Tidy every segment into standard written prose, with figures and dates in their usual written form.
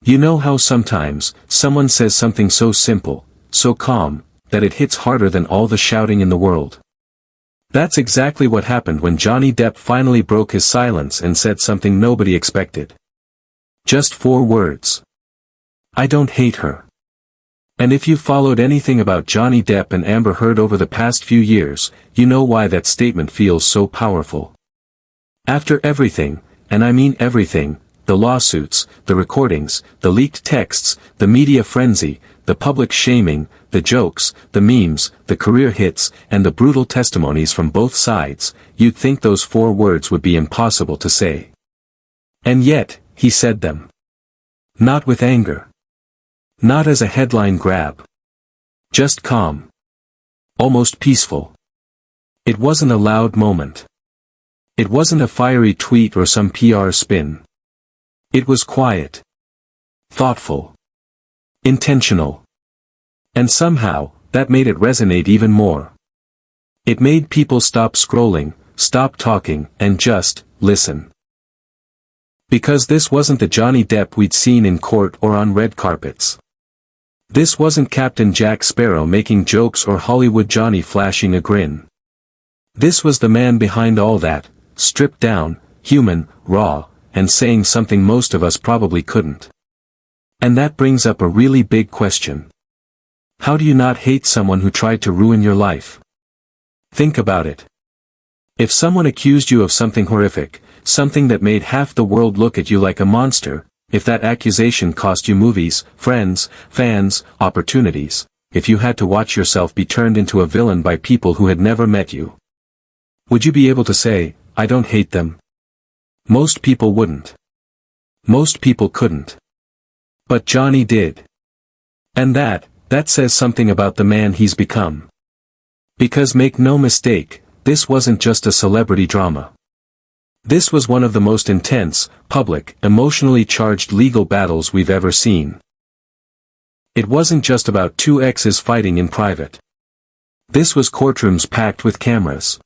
You know how sometimes, someone says something so simple, so calm, that it hits harder than all the shouting in the world. That's exactly what happened when Johnny Depp finally broke his silence and said something nobody expected. Just 4 words. I don't hate her. And if you followed anything about Johnny Depp and Amber Heard over the past few years, you know why that statement feels so powerful. After everything, and I mean everything, the lawsuits, the recordings, the leaked texts, the media frenzy, the public shaming, the jokes, the memes, the career hits, and the brutal testimonies from both sides, you'd think those 4 words would be impossible to say. And yet, he said them. Not with anger. Not as a headline grab. Just calm. Almost peaceful. It wasn't a loud moment. It wasn't a fiery tweet or some PR spin. It was quiet. Thoughtful. Intentional. And somehow, that made it resonate even more. It made people stop scrolling, stop talking, and just listen. Because this wasn't the Johnny Depp we'd seen in court or on red carpets. This wasn't Captain Jack Sparrow making jokes or Hollywood Johnny flashing a grin. This was the man behind all that, stripped down, human, raw, and saying something most of us probably couldn't. And that brings up a really big question. How do you not hate someone who tried to ruin your life? Think about it. If someone accused you of something horrific, something that made half the world look at you like a monster, if that accusation cost you movies, friends, fans, opportunities, if you had to watch yourself be turned into a villain by people who had never met you, would you be able to say, I don't hate them? Most people wouldn't. Most people couldn't. But Johnny did. And that says something about the man he's become. Because make no mistake, this wasn't just a celebrity drama. This was one of the most intense, public, emotionally charged legal battles we've ever seen. It wasn't just about 2 exes fighting in private. This was courtrooms packed with cameras.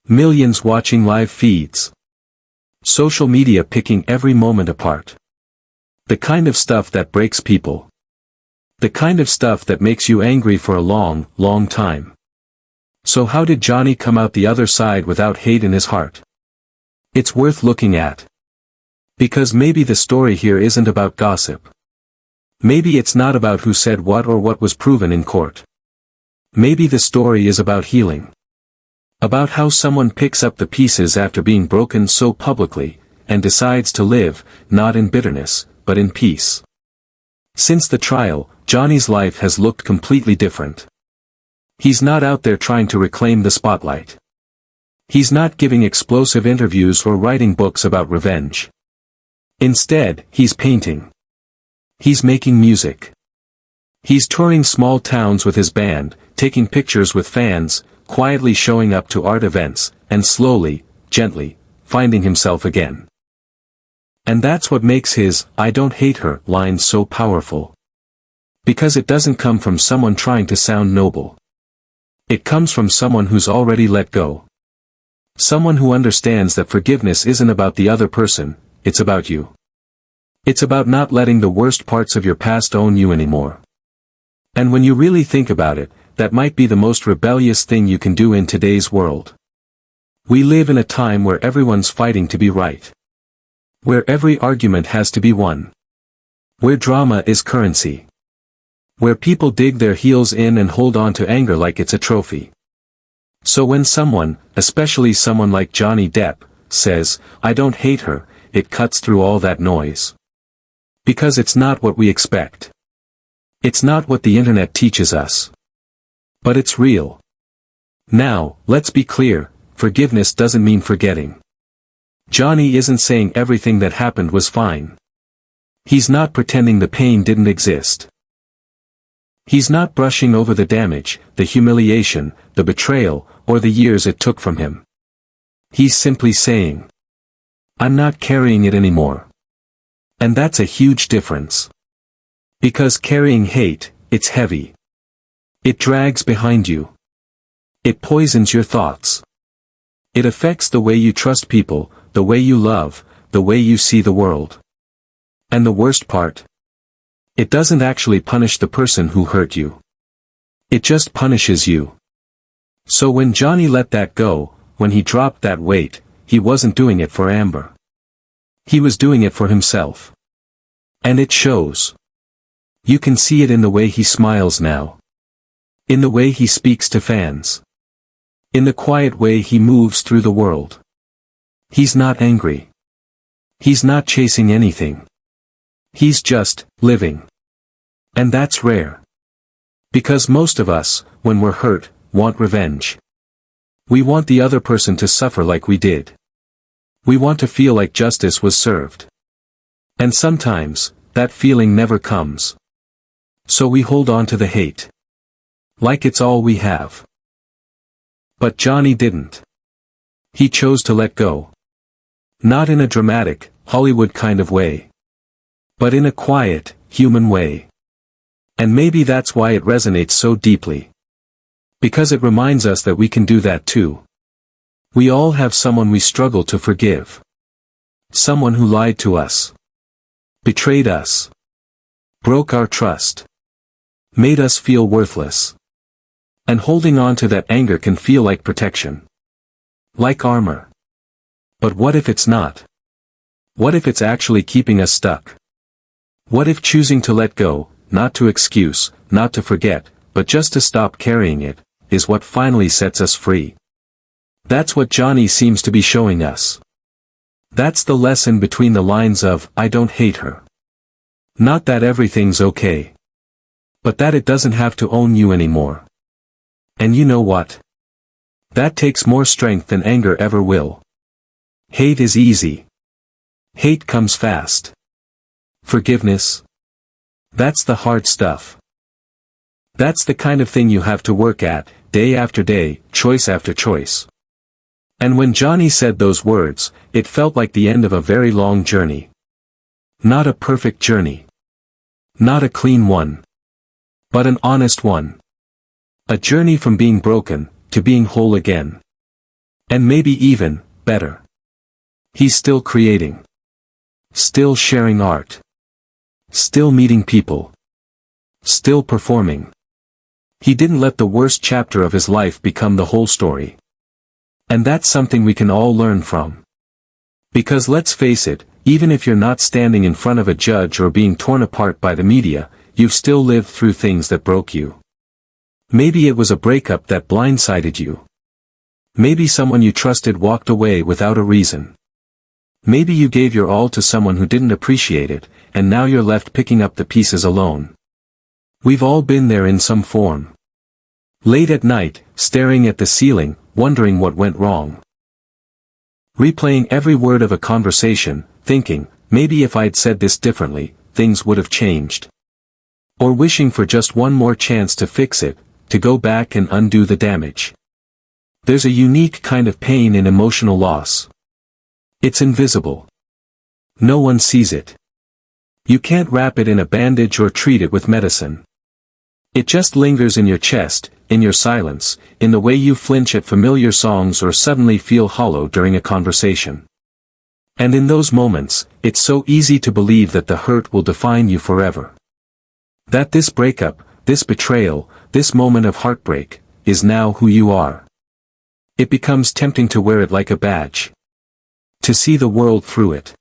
Millions watching live feeds. Social media picking every moment apart. The kind of stuff that breaks people. The kind of stuff that makes you angry for a long, long time. So how did Johnny come out the other side without hate in his heart? It's worth looking at. Because maybe the story here isn't about gossip. Maybe it's not about who said what or what was proven in court. Maybe the story is about healing. About how someone picks up the pieces after being broken so publicly, and decides to live, not in bitterness, but in peace. Since the trial, Johnny's life has looked completely different. He's not out there trying to reclaim the spotlight. He's not giving explosive interviews or writing books about revenge. Instead, he's painting. He's making music. He's touring small towns with his band, taking pictures with fans, quietly showing up to art events, and slowly, gently, finding himself again. And that's what makes his, I don't hate her, line so powerful. Because it doesn't come from someone trying to sound noble. It comes from someone who's already let go. Someone who understands that forgiveness isn't about the other person, it's about you. It's about not letting the worst parts of your past own you anymore. And when you really think about it, that might be the most rebellious thing you can do in today's world. We live in a time where everyone's fighting to be right. Where every argument has to be won. Where drama is currency. Where people dig their heels in and hold on to anger like it's a trophy. So when someone, especially someone like Johnny Depp, says, I don't hate her, it cuts through all that noise. Because it's not what we expect. It's not what the internet teaches us. But it's real. Now, let's be clear, forgiveness doesn't mean forgetting. Johnny isn't saying everything that happened was fine. He's not pretending the pain didn't exist. He's not brushing over the damage, the humiliation, the betrayal, or the years it took from him. He's simply saying, I'm not carrying it anymore. And that's a huge difference. Because carrying hate, it's heavy. It drags behind you. It poisons your thoughts. It affects the way you trust people, the way you love, the way you see the world. And the worst part, It doesn't actually punish the person who hurt you. It just punishes you. So when Johnny let that go, when he dropped that weight, he wasn't doing it for Amber. He was doing it for himself. And it shows. You can see it in the way he smiles now. In the way he speaks to fans. In the quiet way he moves through the world. He's not angry. He's not chasing anything. He's just living. And that's rare. Because most of us, when we're hurt, want revenge. We want the other person to suffer like we did. We want to feel like justice was served. And sometimes, that feeling never comes. So we hold on to the hate. Like it's all we have. But Johnny didn't. He chose to let go. Not in a dramatic, Hollywood kind of way. But in a quiet, human way. And maybe that's why it resonates so deeply. Because it reminds us that we can do that too. We all have someone we struggle to forgive. Someone who lied to us. Betrayed us. Broke our trust. Made us feel worthless. And holding on to that anger can feel like protection. Like armor. But what if it's not? What if it's actually keeping us stuck? What if choosing to let go, not to excuse, not to forget, but just to stop carrying it, is what finally sets us free? That's what Johnny seems to be showing us. That's the lesson between the lines of, I don't hate her. Not that everything's okay. But that it doesn't have to own you anymore. And you know what? That takes more strength than anger ever will. Hate is easy. Hate comes fast. Forgiveness? That's the hard stuff. That's the kind of thing you have to work at, day after day, choice after choice. And when Johnny said those words, it felt like the end of a very long journey. Not a perfect journey. Not a clean one. But an honest one. A journey from being broken, to being whole again. And maybe even, better. He's still creating. Still sharing art. Still meeting people. Still performing. He didn't let the worst chapter of his life become the whole story. And that's something we can all learn from. Because let's face it, even if you're not standing in front of a judge or being torn apart by the media, you've still lived through things that broke you. Maybe it was a breakup that blindsided you. Maybe someone you trusted walked away without a reason. Maybe you gave your all to someone who didn't appreciate it, and now you're left picking up the pieces alone. We've all been there in some form. Late at night, staring at the ceiling, wondering what went wrong. Replaying every word of a conversation, thinking, maybe if I'd said this differently, things would have changed. Or wishing for just one more chance to fix it, to go back and undo the damage. There's a unique kind of pain in emotional loss. It's invisible. No one sees it. You can't wrap it in a bandage or treat it with medicine. It just lingers in your chest, in your silence, in the way you flinch at familiar songs or suddenly feel hollow during a conversation. And in those moments, it's so easy to believe that the hurt will define you forever. That this breakup, this betrayal, this moment of heartbreak, is now who you are. It becomes tempting to wear it like a badge. To see the world through it.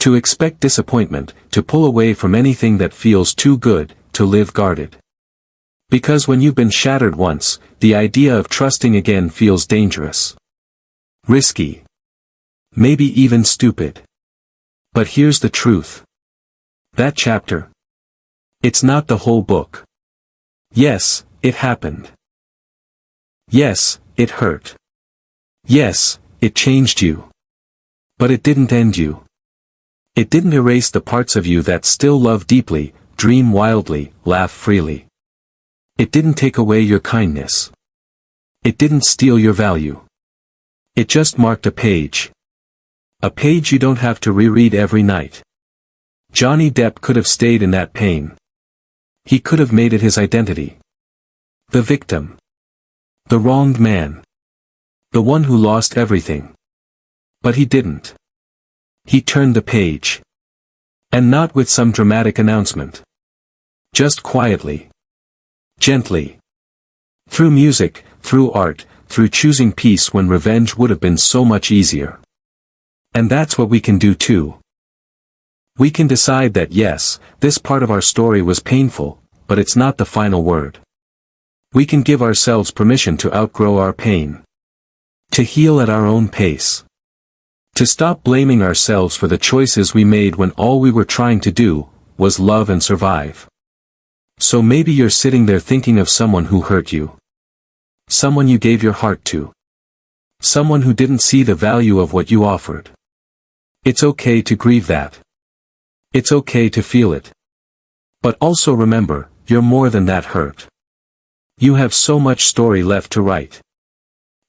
To expect disappointment, to pull away from anything that feels too good, to live guarded. Because when you've been shattered once, the idea of trusting again feels dangerous. Risky. Maybe even stupid. But here's the truth. That chapter. It's not the whole book. Yes, it happened. Yes, it hurt. Yes, it changed you. But it didn't end you. It didn't erase the parts of you that still love deeply, dream wildly, laugh freely. It didn't take away your kindness. It didn't steal your value. It just marked a page. A page you don't have to reread every night. Johnny Depp could have stayed in that pain. He could have made it his identity. The victim. The wronged man. The one who lost everything. But he didn't. He turned the page. And not with some dramatic announcement. Just quietly. Gently. Through music, through art, through choosing peace when revenge would have been so much easier. And that's what we can do too. We can decide that yes, this part of our story was painful, but it's not the final word. We can give ourselves permission to outgrow our pain. To heal at our own pace. To stop blaming ourselves for the choices we made when all we were trying to do was love and survive. So maybe you're sitting there thinking of someone who hurt you. Someone you gave your heart to. Someone who didn't see the value of what you offered. It's okay to grieve that. It's okay to feel it. But also remember, you're more than that hurt. You have so much story left to write.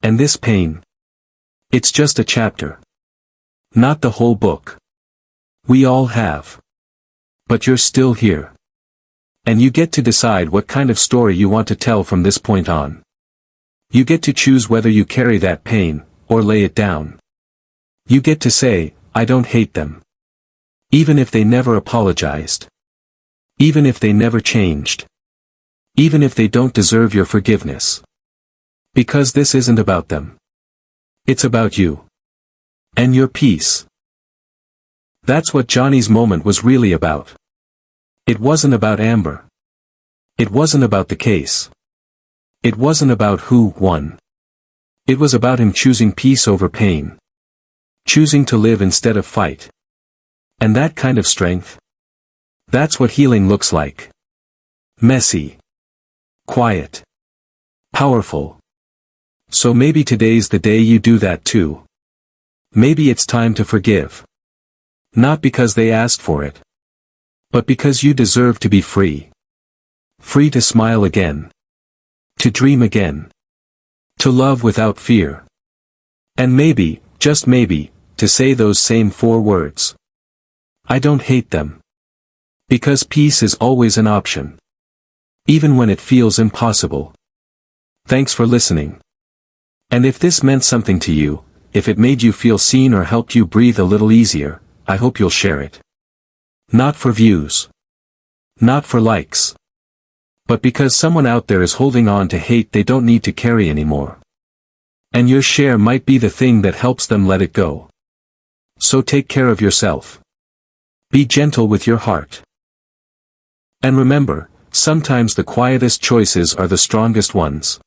And this pain, it's just a chapter. Not the whole book. We all have. But you're still here. And you get to decide what kind of story you want to tell from this point on. You get to choose whether you carry that pain, or lay it down. You get to say, I don't hate them. Even if they never apologized. Even if they never changed. Even if they don't deserve your forgiveness. Because this isn't about them. It's about you. And your peace. That's what Johnny's moment was really about. It wasn't about Amber. It wasn't about the case. It wasn't about who won. It was about him choosing peace over pain. Choosing to live instead of fight. And that kind of strength. That's what healing looks like. Messy. Quiet. Powerful. So maybe today's the day you do that too. Maybe it's time to forgive. Not because they asked for it. But because you deserve to be free. Free to smile again. To dream again. To love without fear. And maybe, just maybe, to say those same 4 words. I don't hate them. Because peace is always an option. Even when it feels impossible. Thanks for listening. And if this meant something to you, if it made you feel seen or helped you breathe a little easier, I hope you'll share it. Not for views. Not for likes. But because someone out there is holding on to hate they don't need to carry anymore. And your share might be the thing that helps them let it go. So take care of yourself. Be gentle with your heart. And remember, sometimes the quietest choices are the strongest ones.